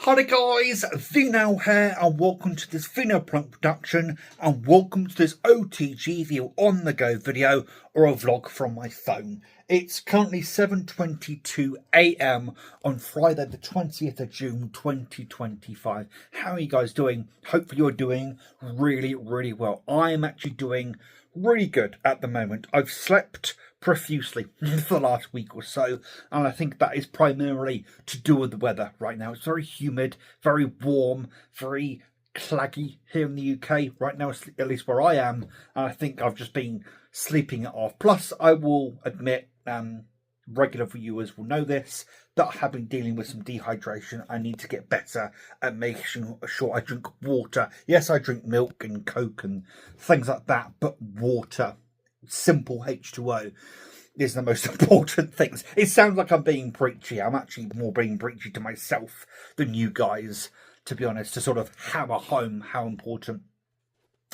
Hi guys, Vino here and welcome to this Vino Plunk production and welcome to this OTGV on the go video or a vlog from my phone. It's currently 7:22 AM on Friday the 20th of June 2025. How are you guys doing? Hopefully you're doing really well. I am actually doing really good at the moment. I've slept profusely for the last week or so, and I think that is primarily to do with the weather right now. It's very humid, very warm, very claggy here in the UK right now, at least where I am, and I think I've just been sleeping it off. Plus, I will admit, regular viewers will know this, that I have been dealing with some dehydration. I need to get better at making sure I drink water. Yes, I drink milk and Coke and things like that, but water, simple H2O, is the most important things. It sounds like I'm being preachy. I'm actually more being preachy to myself than you guys, to be honest, to sort of hammer home how important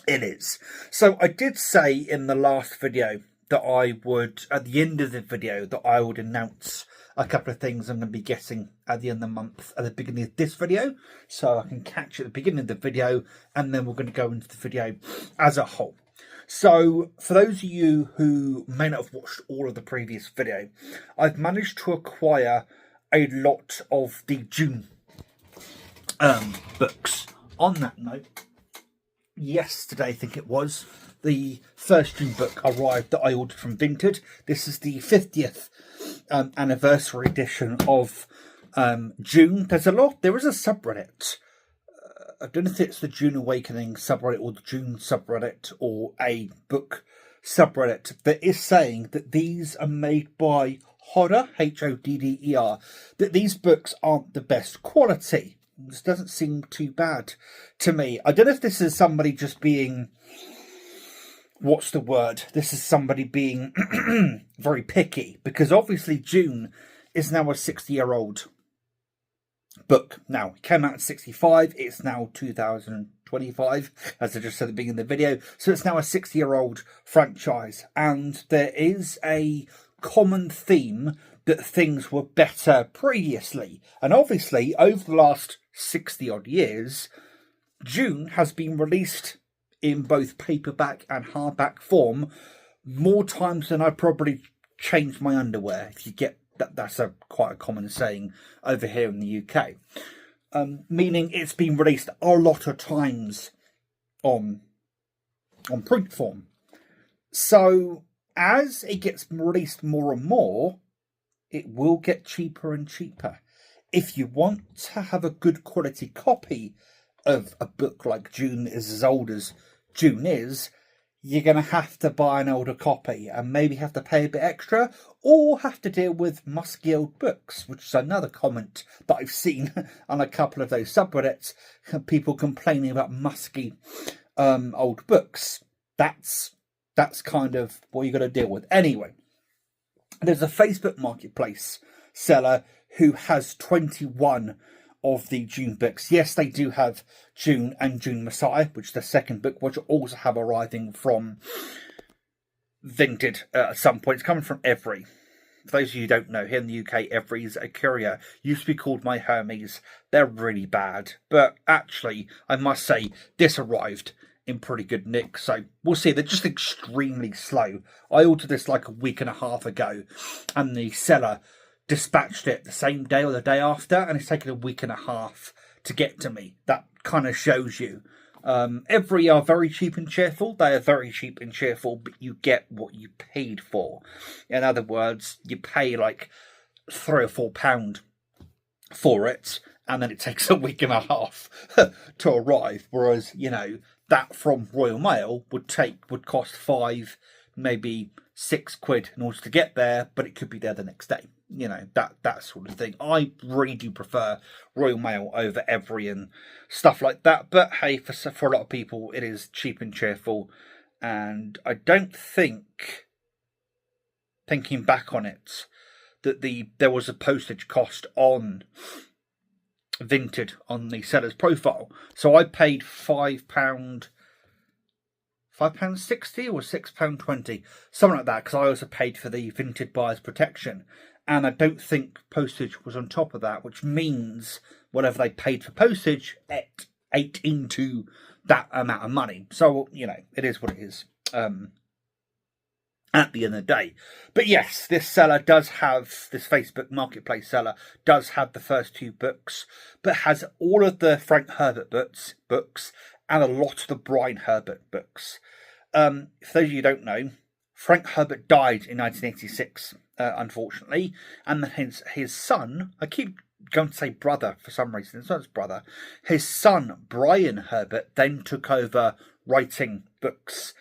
it is. So I did say in the last video that I would, at the end of the video, that I would announce a couple of things I'm going to be getting at the end of the month, at the beginning of this video, so I can catch you at the beginning of the video, and then we're going to go into the video as a whole. So, for those of you who may not have watched all of the previous video, I've managed to acquire a lot of the June books. On that note, yesterday I think it was, the first June book arrived that I ordered from Vinted. This is the 50th anniversary edition of June. There is a subreddit. I don't know if it's the June Awakening subreddit or the June subreddit or a book subreddit that is saying that these are made by Hodder, Hodder, that these books aren't the best quality. This doesn't seem too bad to me. I don't know if this is somebody just being, what's the word? This is somebody being very picky, because obviously June is now a 60-year-old book. Now, it came out in 65, it's now 2025, as I just said at the beginning of the video, so it's now a 60-year-old franchise, and there is a common theme that things were better previously, and obviously over the last 60-odd years, June has been released in both paperback and hardback form more times than I probably changed my underwear, if you get that's quite a common saying over here in the UK, meaning it's been released a lot of times on print form. So as it gets released more and more, it will get cheaper and cheaper. If you want to have a good quality copy of a book like June that is as old as June is, you're going to have to buy an older copy and maybe have to pay a bit extra, or have to deal with musky old books, which is another comment that I've seen on a couple of those subreddits, people complaining about musky old books. That's kind of what you got to deal with. Anyway, there's a Facebook Marketplace seller who has 21 of the June books. Yes, they do have June and June Messiah, which is the second book, which will also have arriving from Vinted at some point. It's coming from Every. For those of you who don't know, here in the UK, Every's a courier. Used to be called My Hermes. They're really bad. But actually, I must say, this arrived in pretty good nick. So we'll see. They're just extremely slow. I ordered this like a week and a half ago, and the seller dispatched it the same day or the day after, and it's taken a week and a half to get to me. That kind of shows you. Every are very cheap and cheerful. They are very cheap and cheerful, but you get what you paid for. In other words, you pay like £3 or £4 for it, and then it takes a week and a half to arrive. Whereas, you know, that from Royal Mail would cost £5, maybe £6 in order to get there, but it could be there the next day. You know, that sort of thing. I really do prefer Royal Mail over Every and stuff like that. But hey, for a lot of people, it is cheap and cheerful. And I don't think, thinking back on it, that there was a postage cost on Vinted on the seller's profile. So I paid £5.60 or £6.20, something like that, because I also paid for the Vinted buyer's protection. and I don't think postage was on top of that, which means whatever they paid for postage ate into that amount of money. So, you know, it is what it is at the end of the day. But yes, this seller does have, this Facebook Marketplace seller does have the first 2 books, but has all of the Frank Herbert books and a lot of the Brian Herbert books. For those of you who don't know, Frank Herbert died in 1986, unfortunately, and his son, I keep going to say brother for some reason, it's not his brother, his son, Brian Herbert, then took over writing books,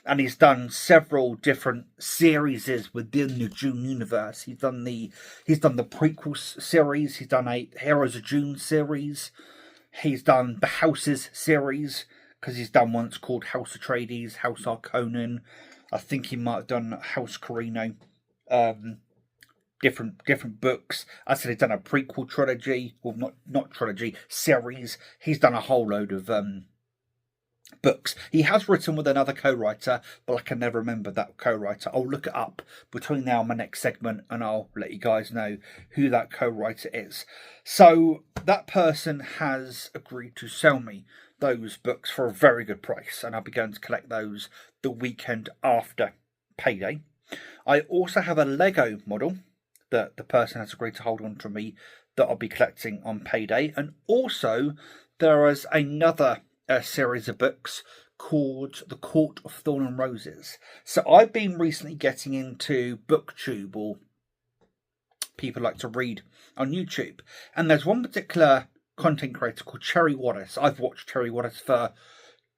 and he's done several different series within the Dune universe. He's done the prequel series, he's done a Heroes of Dune series, he's done the Houses series, because he's done one that's called House Atreides, House Harkonnen. I think he might have done House Carino. Different books. I said he's done a prequel trilogy, well, not trilogy, series. He's done a whole load of books. He has written with another co-writer, but I can never remember that co-writer. I'll look it up between now and my next segment, and I'll let you guys know who that co-writer is. So that person has agreed to sell me those books for a very good price, and I'll be going to collect those the weekend after payday. I also have a Lego model that the person has agreed to hold on to me that I'll be collecting on payday, and also there is another series of books called The Court of Thorn and Roses. So I've been recently getting into BookTube, or people like to read on YouTube, and there's one particular content creator called Cherry Wallace. I've watched Cherry Wallace for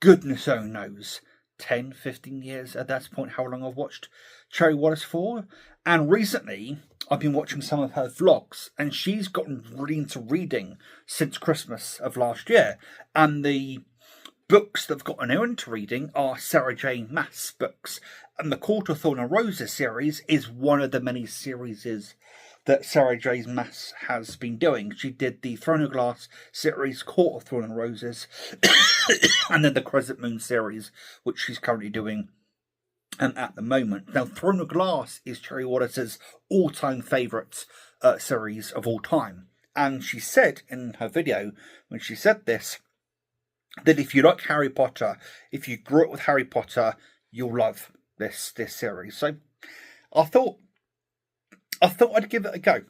goodness only knows 10, 15 years at that point, how long I've watched Cherry Wallace for. And recently I've been watching some of her vlogs, and she's gotten really into reading since Christmas of last year, and the books that have gotten her into reading are Sarah J. Maas books, and the Court of Thorn and Roses series is one of the many series that Sarah J. Maas has been doing. She did the Throne of Glass series, Court of Thorn and Roses, and then the Crescent Moon series, which she's currently doing at the moment. Now, Throne of Glass is Cherry Wallace's all-time favourite series of all time. And she said in her video, when she said this, that if you like Harry Potter, if you grew up with Harry Potter, you'll love this series. So I thought I'd give it a go.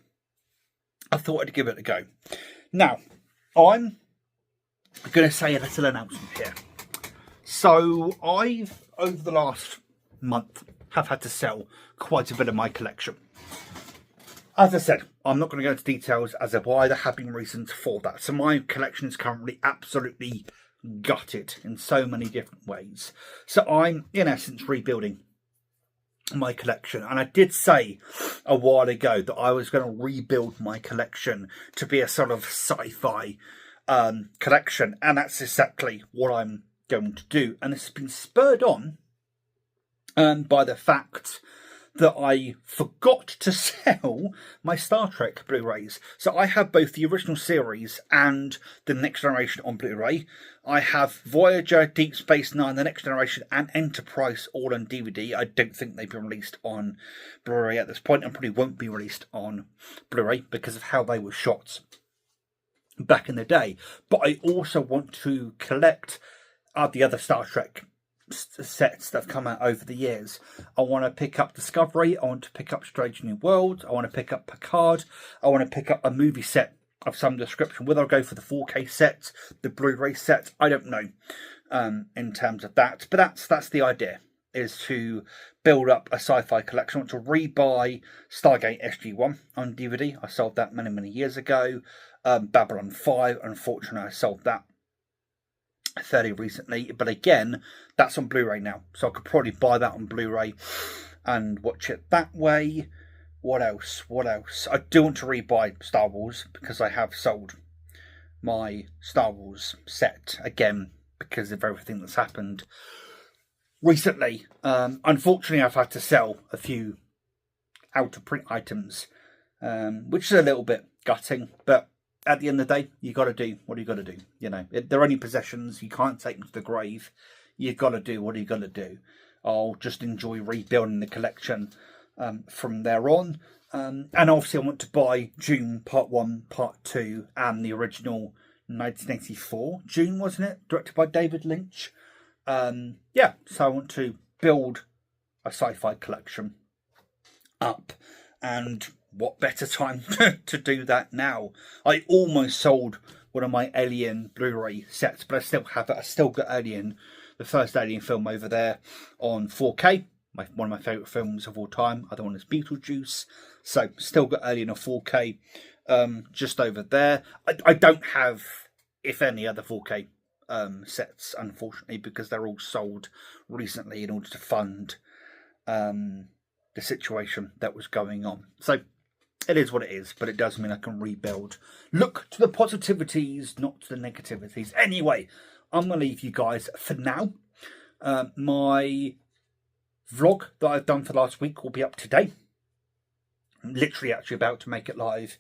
Now, I'm going to say a little announcement here. So I've, over the last month, have had to sell quite a bit of my collection. As I said, I'm not going to go into details as of why. There have been reasons for that. So my collection is currently absolutely gutted in so many different ways. So I'm, in essence, rebuilding my collection, and I did say a while ago that I was going to rebuild my collection to be a sort of sci-fi collection, and that's exactly what I'm going to do. And it's been spurred on by the fact that I forgot to sell my Star Trek Blu-rays. So I have both the original series and the Next Generation on Blu-ray. I have Voyager, Deep Space Nine, the Next Generation, and Enterprise all on DVD. I don't think they've been released on Blu-ray at this point, and probably won't be released on Blu-ray because of how they were shot back in the day. But I also want to collect the other Star Trek sets that have come out over the years. I want to pick up Discovery, I want to pick up Strange New Worlds, I want to pick up Picard, I want to pick up a movie set of some description. Whether I'll go for the 4K set, the Blu-ray set, I don't know in terms of that. But that's the idea, is to build up a sci-fi collection. I want to re-buy Stargate SG-1 on DVD. I sold that many years ago. Babylon 5, unfortunately I sold that fairly recently, but again, that's on Blu-ray now, so I could probably buy that on Blu-ray and watch it that way. What else? I do want to rebuy Star Wars, because I have sold my Star Wars set again because of everything that's happened recently. Unfortunately, I've had to sell a few out of print items, which is a little bit gutting, but at the end of the day, you got to do what you got to do. You know, they're only possessions. You can't take them to the grave. You've got to do what you got to do. I'll just enjoy rebuilding the collection from there on. And obviously I want to buy Dune Part 1, Part 2 and the original 1984 Dune, wasn't it? Directed by David Lynch. Yeah, so I want to build a sci-fi collection up, and what better time to do that now? I almost sold one of my Alien Blu-ray sets, but I still have it. I still got Alien, the first Alien film, over there on 4K. One of my favourite films of all time. Other one is Beetlejuice. So still got Alien on 4K just over there. I don't have, if any, other 4K sets, unfortunately, because they're all sold recently in order to fund the situation that was going on. So it is what it is, but it does mean I can rebuild. Look to the positivities, not to the negativities. Anyway, I'm going to leave you guys for now. My vlog that I've done for last week will be up today. I'm literally actually about to make it live.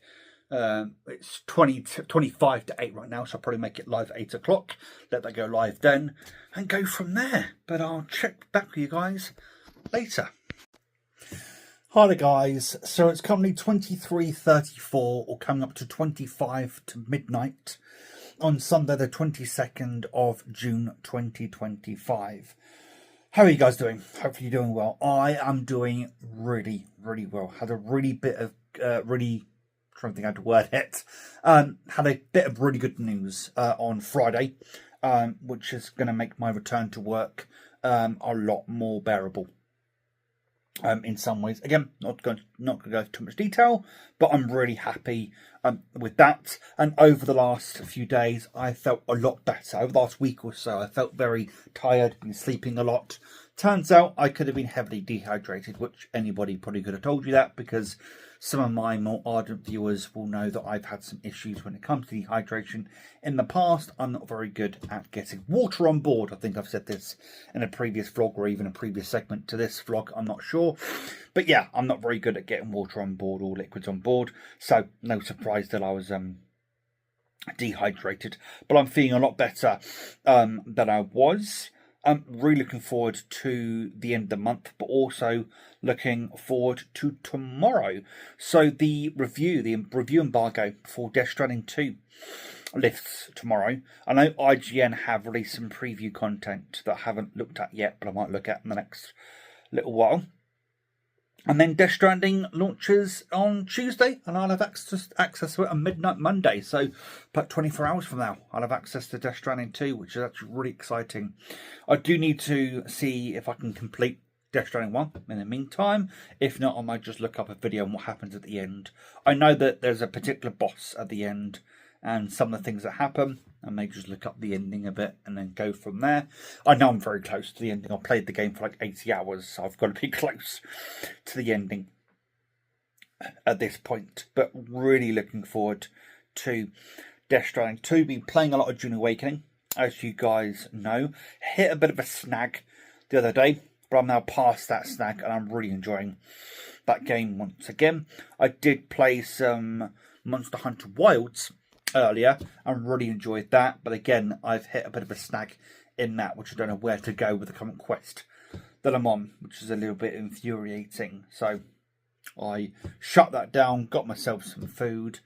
It's 25 to 8 right now, so I'll probably make it live at 8 o'clock. Let that go live then and go from there. But I'll check back with you guys later. Hi there guys, so it's currently 23:34 or coming up to 25 to midnight on Sunday the 22nd of June 2025. How are you guys doing? Hopefully you're doing well. I am doing really, really well. Had a really bit of, trying to think how to word it. Had a bit of really good news on Friday, which is going to make my return to work a lot more bearable. In some ways, again, not going to go into too much detail, but I'm really happy with that. And over the last few days, I felt a lot better. Over the last week or so, I felt very tired, been sleeping a lot. Turns out I could have been heavily dehydrated, which anybody probably could have told you that, because some of my more ardent viewers will know that I've had some issues when it comes to dehydration in the past. I'm not very good at getting water on board. I think I've said this in a previous vlog or even a previous segment to this vlog. I'm not sure. But yeah, I'm not very good at getting water on board or liquids on board. So no surprise that I was dehydrated. But I'm feeling a lot better than I was. I'm really looking forward to the end of the month, but also looking forward to tomorrow. So the review embargo for Death Stranding 2 lifts tomorrow. I know IGN have released some preview content that I haven't looked at yet, but I might look at in the next little while. And then Death Stranding launches on Tuesday, and I'll have access to it on midnight Monday. So about 24 hours from now, I'll have access to Death Stranding 2, which is actually really exciting. I do need to see if I can complete Death Stranding 1 in the meantime. If not, I might just look up a video on what happens at the end. I know that there's a particular boss at the end and some of the things that happen. I may just look up the ending a bit and then go from there. I know I'm very close to the ending. I've played the game for like 80 hours, so I've got to be close to the ending at this point. But really looking forward to Death Stranding 2. Been playing a lot of Dune Awakening, as you guys know. Hit a bit of a snag the other day, but I'm now past that snag and I'm really enjoying that game once again. I did play some Monster Hunter Wilds earlier and really enjoyed that, but again I've hit a bit of a snag in that, which I don't know where to go with the current quest that I'm on, which is a little bit infuriating. So I shut that down, got myself some food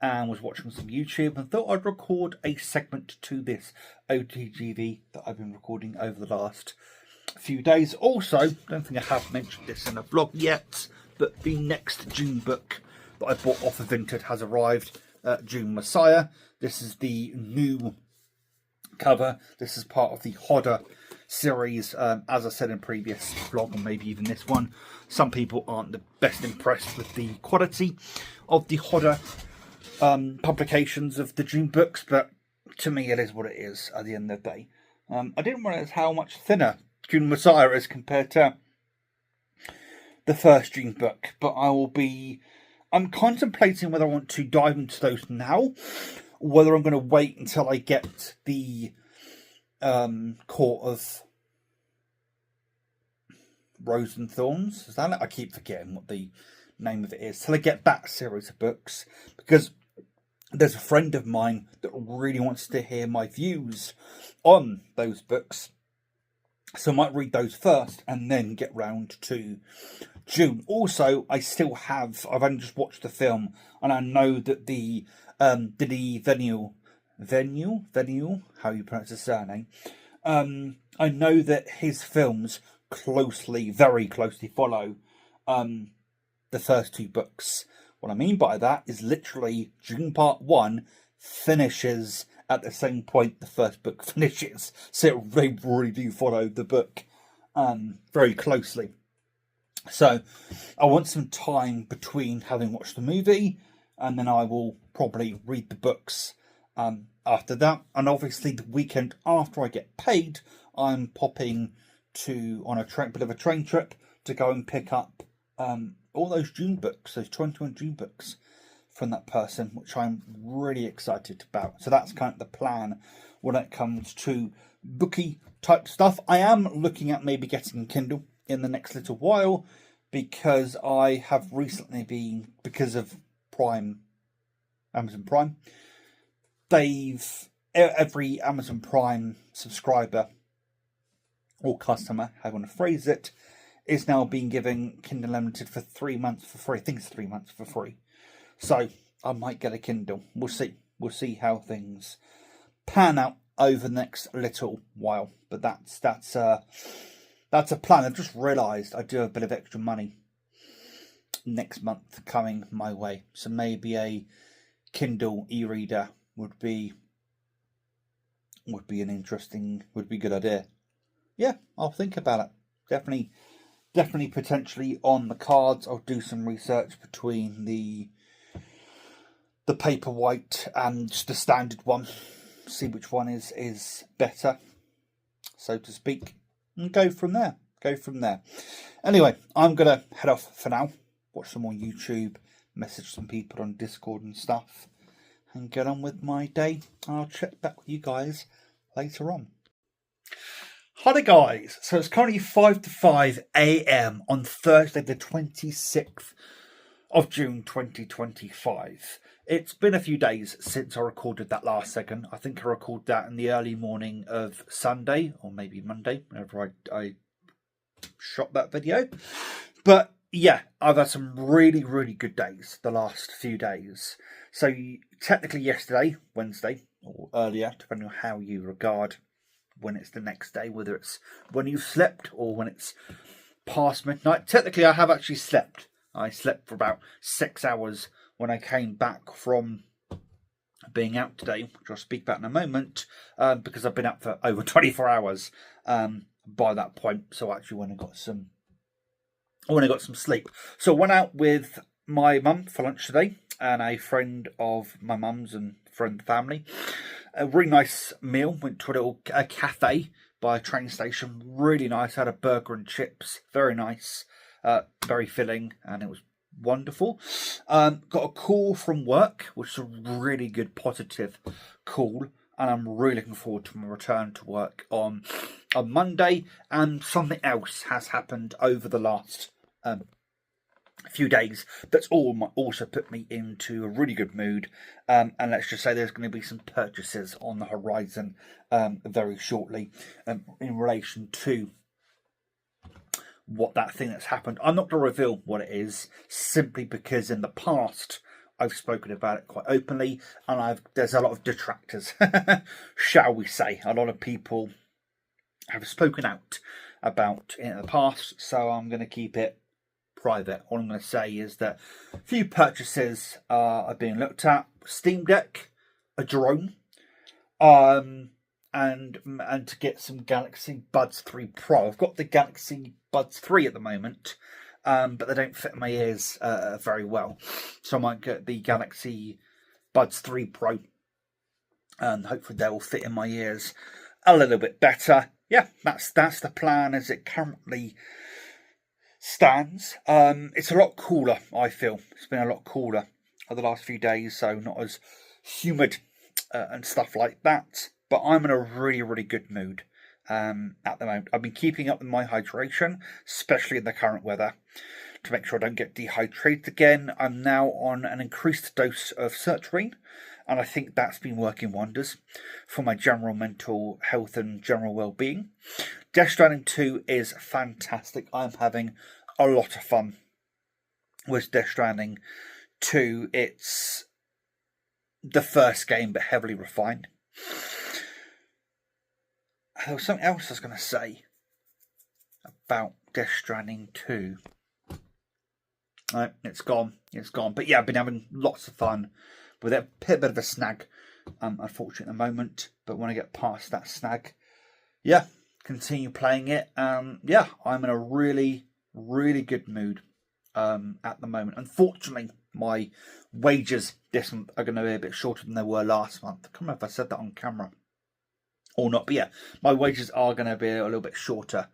and was watching some YouTube and thought I'd record a segment to this OTGV that I've been recording over the last few days. Also, don't think I have mentioned this in a vlog yet, but the next Dune book that I bought off of Vinted has arrived. Dune Messiah. This is the new cover. This is part of the Hodder series. As I said in previous vlog, and maybe even this one, some people aren't the best impressed with the quality of the Hodder publications of the Dune books, but to me it is what it is at the end of the day. I didn't realize how much thinner Dune Messiah is compared to the first Dune book, but I'm contemplating whether I want to dive into those now, or whether I'm going to wait until I get the Court of Rose and Thorns. Is that it? I keep forgetting what the name of it is. Till I get that series of books, because there's a friend of mine that really wants to hear my views on those books. So I might read those first and then get round to June. Also, I've only just watched the film, and I know that the Venue, how you pronounce his surname, I know that his films very closely follow the first two books. What I mean by that is literally June Part 1 finishes at the same point the first book finishes. So they really do follow the book very closely. So I want some time between having watched the movie, and then I will probably read the books after that. And obviously the weekend after I get paid, I'm popping on a bit of a train trip to go and pick up all those June books, those 21 June books from that person, which I'm really excited about. So that's kind of the plan when it comes to booky type stuff. I am looking at maybe getting a Kindle in the next little while, because I have recently been, because of Amazon Prime, every Amazon Prime subscriber or customer, how you want to phrase it, is now being given Kindle Unlimited for 3 months for free. I think it's 3 months for free. So I might get a Kindle. We'll see. We'll see how things pan out over the next little while. But that's a plan. I've just realised I do have a bit of extra money next month coming my way. So maybe a Kindle e-reader would be a good idea. Yeah, I'll think about it. Definitely potentially on the cards. I'll do some research between the Paperwhite and the standard one. See which one is better, so to speak, and go from there. Anyway, I'm going to head off for now. Watch some more YouTube, message some people on Discord and stuff, and get on with my day. I'll check back with you guys later on. Hi guys, so it's currently 5:05 a.m. on Thursday the 26th of June 2025. It's been a few days since I recorded that last second. I think I recorded that in the early morning of Sunday, or maybe Monday, whenever I shot that video. But yeah, I've had some really, really good days the last few days. So technically yesterday, Wednesday, or earlier, depending on how you regard when it's the next day, whether it's when you've slept or when it's past midnight. Technically, I have actually slept. I slept for about 6 hours when I came back from being out today, which I'll speak about in a moment, because I've been out for over 24 hours by that point. So I actually went and got some sleep. So I went out with my mum for lunch today, and a friend of my mum's and friend family. A really nice meal. Went to a cafe by a train station. Really nice. Had a burger and chips. Very nice. Very filling, and it was wonderful. Got a call from work, which is a really good positive call, and I'm really looking forward to my return to work on Monday. And something else has happened over the last few days that's also put me into a really good mood, and let's just say there's going to be some purchases on the horizon very shortly in relation to what that thing that's happened. I'm not going to reveal what it is, simply because in the past I've spoken about it quite openly, and there's a lot of detractors, shall we say. A lot of people have spoken out about it in the past, so I'm going to keep it private. All I'm going to say is that a few purchases are being looked at: Steam Deck, a drone, and to get some Galaxy Buds 3 Pro. I've got the Galaxy Buds 3 at the moment, but they don't fit in my ears very well, so I might get the Galaxy Buds 3 Pro, and hopefully they will fit in my ears a little bit better. Yeah, that's the plan as it currently stands. It's a lot cooler, I feel. It's been a lot cooler over the last few days, so not as humid and stuff like that. But I'm in a really, really good mood at the moment. I've been keeping up with my hydration, especially in the current weather, to make sure I don't get dehydrated again. I'm now on an increased dose of sertraline, and I think that's been working wonders for my general mental health and general well-being. Death Stranding 2 is fantastic. I'm having a lot of fun was Death Stranding 2. It's the first game, but heavily refined. There was something else I was going to say about Death Stranding 2. No, it's gone. It's gone. But yeah, I've been having lots of fun with it. A bit of a snag, unfortunately, at the moment. But when I get past that snag, yeah, continue playing it. Yeah, I'm in a really, really good mood at the moment. Unfortunately, my wages this month are going to be a bit shorter than they were last month. I can't remember if I said that on camera or not. But yeah, my wages are going to be a little bit shorter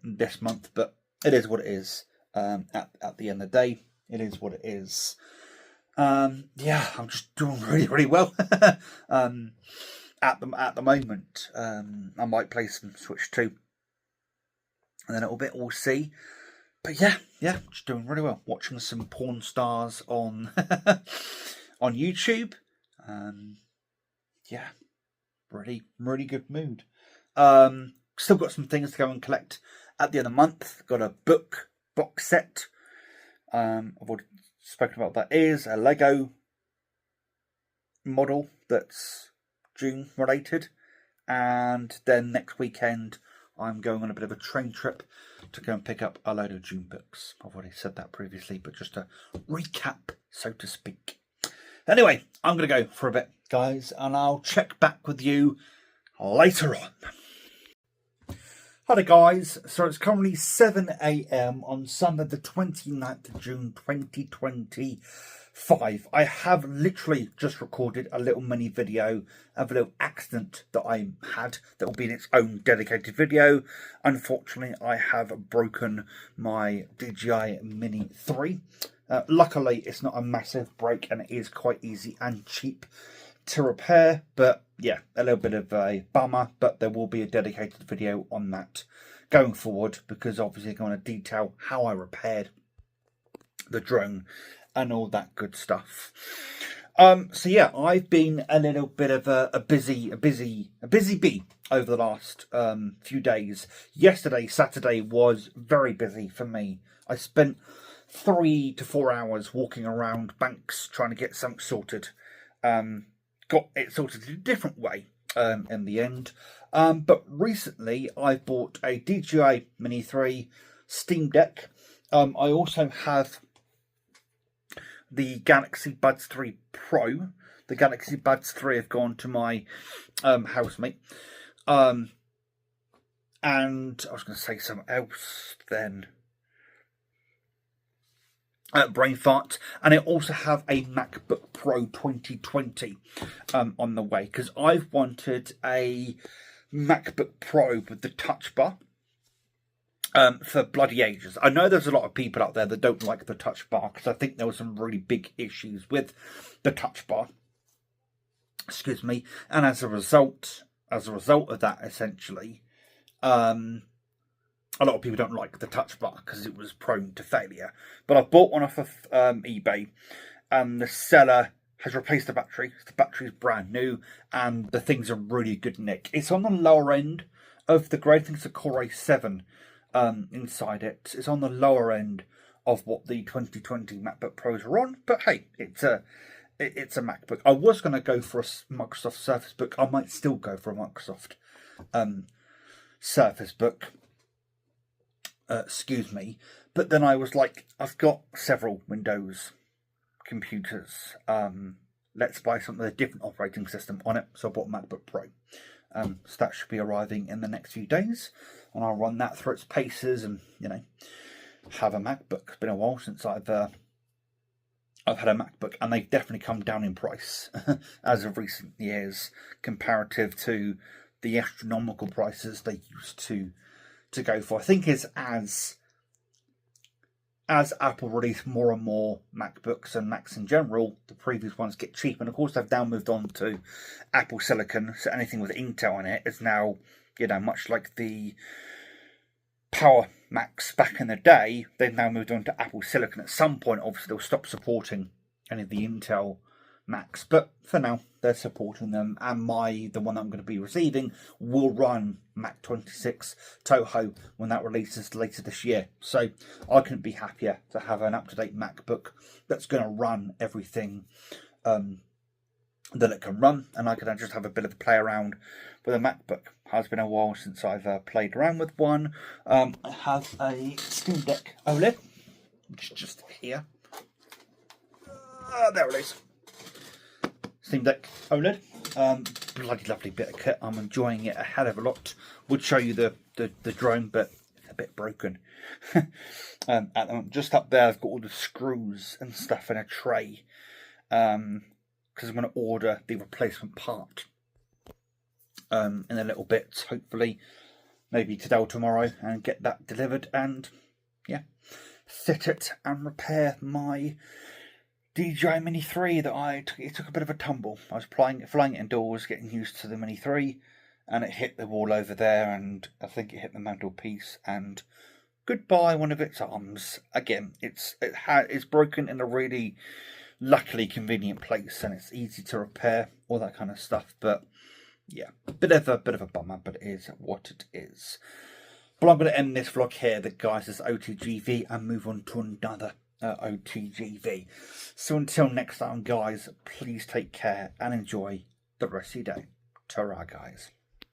this month. But it is what it is. At the end of the day, it is what it is. Yeah, I'm just doing really, really well at the moment. I might play some Switch 2 and then a little bit we'll see. But yeah, just doing really well. Watching some porn stars on on YouTube. Yeah, really, really good mood. Still got some things to go and collect at the end of the month. Got a box set. I've already spoken about that. Is a Lego model that's June related, and then next weekend I'm going on a bit of a train trip to go and pick up a load of June books. I've already said that previously, but just a recap, so to speak. Anyway, I'm going to go for a bit, guys, and I'll check back with you later on. Hi there, guys. So it's currently 7 a.m. on Sunday the 29th of June 2025. I have literally just recorded a little mini video of a little accident that I had that will be in its own dedicated video. Unfortunately, I have broken my DJI Mini 3. Luckily, it's not a massive break and it is quite easy and cheap to repair, but yeah, a little bit of a bummer, but there will be a dedicated video on that going forward, because obviously I'm going to detail how I repaired the drone and all that good stuff. So yeah, I've been a little bit of a busy bee over the last few days. Yesterday, Saturday, was very busy for me. I spent 3 to 4 hours walking around banks trying to get something sorted. Got it sorted in a different way in the end. But recently I've bought a DJI Mini 3 Steam Deck. I also have the Galaxy Buds 3 Pro. The Galaxy Buds 3 have gone to my housemate. And I was going to say something else then. Brain fart. And I also have a MacBook Pro 2020 on the way, because I've wanted a MacBook Pro with the touch bar for bloody ages. I know there's a lot of people out there that don't like the touch bar, because I think there were some really big issues with the touch bar. Excuse me. And as a result of that, essentially, a lot of people don't like the touch bar because it was prone to failure. But I bought one off of eBay, and the seller has replaced the battery. The battery's brand new, and the thing's a really good nick. It's on the lower end of the grade. I think it's a Core i7 inside it. It's on the lower end of what the 2020 MacBook Pros are on. But hey, it's a MacBook. I was going to go for a Microsoft Surface Book. I might still go for a Microsoft Surface Book. Excuse me, but then I was like, I've got several Windows computers. Let's buy something with a different operating system on it. So I bought a MacBook Pro. So that should be arriving in the next few days, and I'll run that through its paces and, you know, have a MacBook. It's been a while since I've had a MacBook, and they've definitely come down in price as of recent years, comparative to the astronomical prices they used to go for. I think is as Apple release more and more MacBooks and Macs in general, the previous ones get cheap. And of course, they've now moved on to Apple Silicon, so anything with Intel in it is now, you know, much like the Power Macs back in the day, they've now moved on to Apple Silicon. At some point, obviously, they'll stop supporting any of the Intel Macs, but for now they're supporting them, and the one that I'm going to be receiving will run Mac 26 Toho when that releases later this year. So I couldn't be happier to have an up-to-date MacBook that's going to run everything that it can run, and I can just have a bit of a play around with a MacBook. Has been a while since I've played around with one. I have a Steam Deck OLED, which is just here. There it is. Steam Deck OLED. Bloody lovely bit of kit. I'm enjoying it a hell of a lot. Would show you the drone, but it's a bit broken. At the moment, just up there, I've got all the screws and stuff in a tray. Because I'm going to order the replacement part in a little bit, hopefully, maybe today or tomorrow, and get that delivered, and yeah, fit it and repair my DJI Mini 3 that it took a bit of a tumble. I was flying it indoors, getting used to the Mini 3, and it hit the wall over there, and I think it hit the mantelpiece, and goodbye one of its arms. Again, it's broken in a really luckily convenient place, and it's easy to repair, all that kind of stuff. But yeah, bit of a bummer, but it is what it is. But I'm going to end this vlog here, guys. This is OTGV, and move on to another OTGV. So until next time, guys, please take care and enjoy the rest of your day. Ta-ra, guys.